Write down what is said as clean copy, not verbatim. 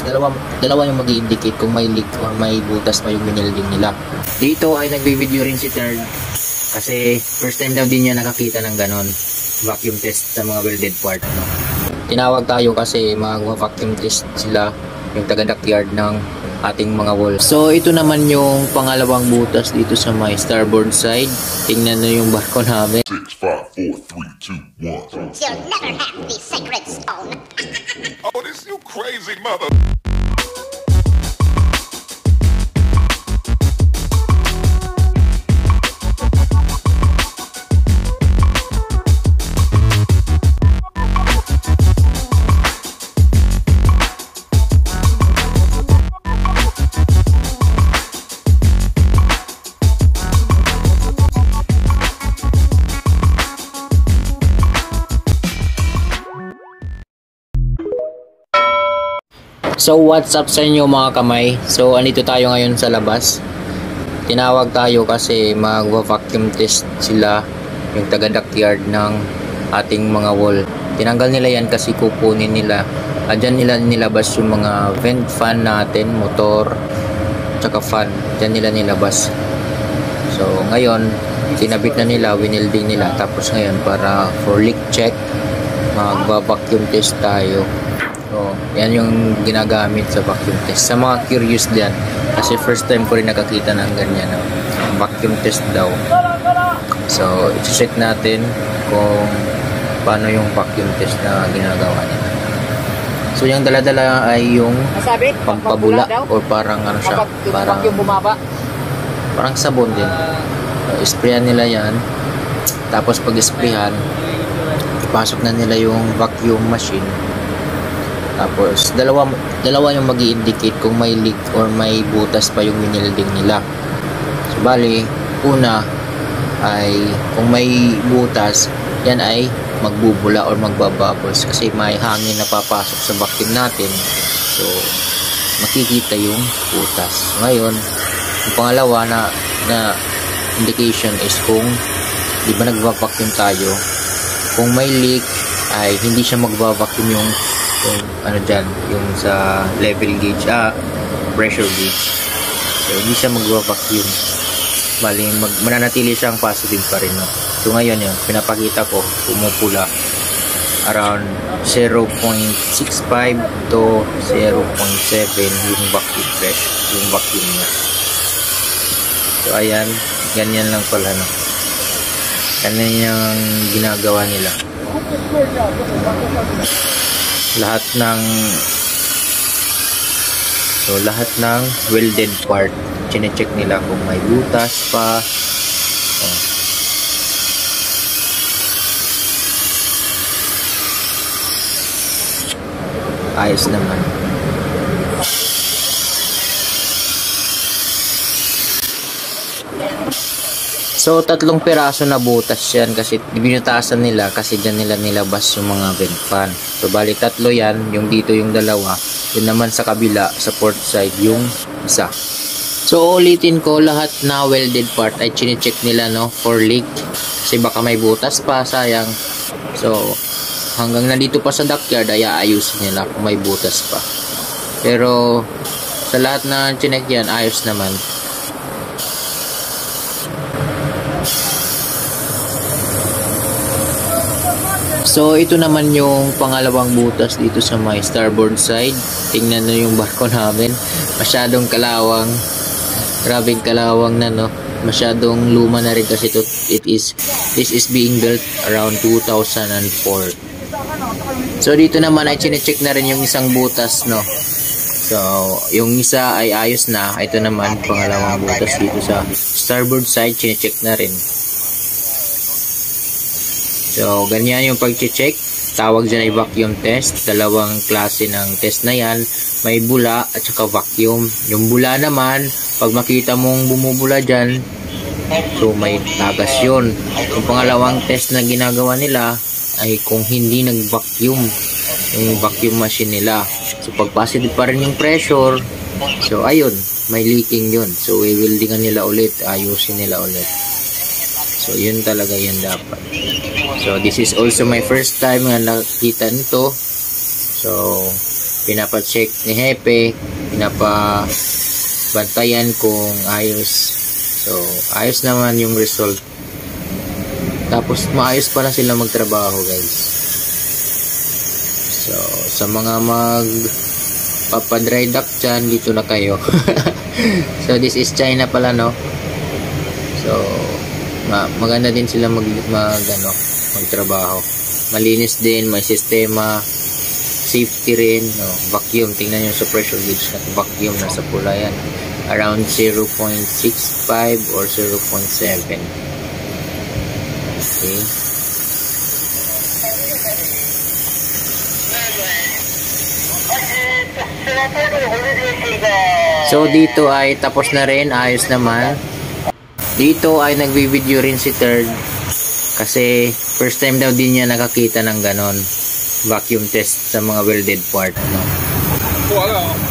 dalawa yung mag-i-indicate kung may leak or may butas pa yung binilding nila. Dito ay nagbe-video rin si Third kasi first time daw din niya nakakita ng ganon vacuum test sa mga welded part. Tinawag tayo kasi mag-vacuum test sila yung taga-dockyard ng ating mga wall. So ito naman yung pangalawang butas dito sa my starboard side. Tingnan na yung barko namin. 6, 5, 4, 3, 2, 1. You'll never have the sacred stone. Oh, this you crazy mother. So what's up sa inyo mga kamay? So andito tayo ngayon sa labas. Tinawag tayo kasi mag-vacuum test sila yung taga-dockyard ng ating mga wall. Tinanggal nila yan kasi kukunin nila. Diyan nila nilabas yung mga vent fan natin, motor, tsaka fan. Diyan nila nilabas. So ngayon, kinabit na nila, winilding nila. Tapos ngayon para for leak check, mag-vacuum test tayo. So, yan yung ginagamit sa vacuum test. Sa mga curious diyan, kasi first time ko rin nakakita ng ganyan, no? Vacuum test daw. So, i-check natin kung paano yung vacuum test na ginagawa nila. So, yung dala-dala ay yung pampabula or parang ano siya, parang sabon din. So, sprayan nila yan. Tapos pag sprayhan, ipasok na nila yung vacuum machine. Tapos dalawa yung mag-i-indicate kung may leak or may butas pa yung winilding nila. So bali, una ay kung may butas, yan ay magbubula or magbabubbles kasi may hangin na papasok sa vacuum natin. So makikita yung butas. Ngayon, yung pangalawa na indication is kung di ba nagva-vacuum tayo, kung may leak ay hindi siya magva-vacuum yung ano dyan, yung sa level gauge, pressure gauge. So hindi siya magva-vacuum, bali mananatili siyang positive pa rin, no? So ngayon yun, pinapakita ko pumupula around 0.65 to 0.7 yung vacuum pressure, yung vacuum niya. So ayan, ganyan lang pala, no? Ganyan yung ginagawa nila. Lahat ng welded part chine-check nila kung may butas pa. Ayos naman. So, 3 piraso na butas yan kasi binutasan nila kasi dyan nila nilabas yung mga vent fan. So, bali 3 yan. Yung dito yung 2. Yun naman sa kabila, sa port side, yung isa. So, ulitin ko, lahat na welded part ay chine-check nila, no, for leak. Kasi baka may butas pa, sayang. So, hanggang nandito pa sa dockyard ay aayusin nila kung may butas pa. Pero, sa lahat na chinek yan, ayos naman. So ito naman yung pangalawang butas dito sa my starboard side. Tingnan nyo yung barko namin. Masyadong kalawang. Grabing kalawang na, no. Masyadong luma na rin kasi ito. This is being built around 2004. So dito naman ay chine-check na rin yung isang butas, no. So yung isa ay ayos na. Ito naman pangalawang butas dito sa starboard side, chine-check na rin. So, ganyan yung pag-check. Tawag dyan ay vacuum test. 2 klase ng test na yan. May bula at saka vacuum. Yung bula naman, pag makita mong bumubula dyan, so may tagas yun. Yung pangalawang test na ginagawa nila ay kung hindi nag-vacuum yung vacuum machine nila. So, pag positive pa rin yung pressure, so ayun, may leaking yun. So, i-weldingan nila ulit, ayusin nila ulit. So, yun talaga yun dapat. So, this is also my first time na nakita nito. So, Pinapacheck ni Hepe, pinapabantayan kung ayos. So, ayos naman yung result. Tapos, maayos pala sila magtrabaho, guys. So, sa mga papadry duck dyan, dito na kayo. So, this is China pala, no? So, maganda din sila magtrabaho. Malinis din, may sistema, safety rin, no? Vacuum, tingnan nyo sa pressure gauge na vacuum, nasa pula yan. Around 0.65 or 0.7. Okay. So dito ay tapos na rin, ayos naman. Dito ay nagvi-video rin si Third kasi first time daw din niya nakakita ng ganon vacuum test sa mga welded part, no? Wala.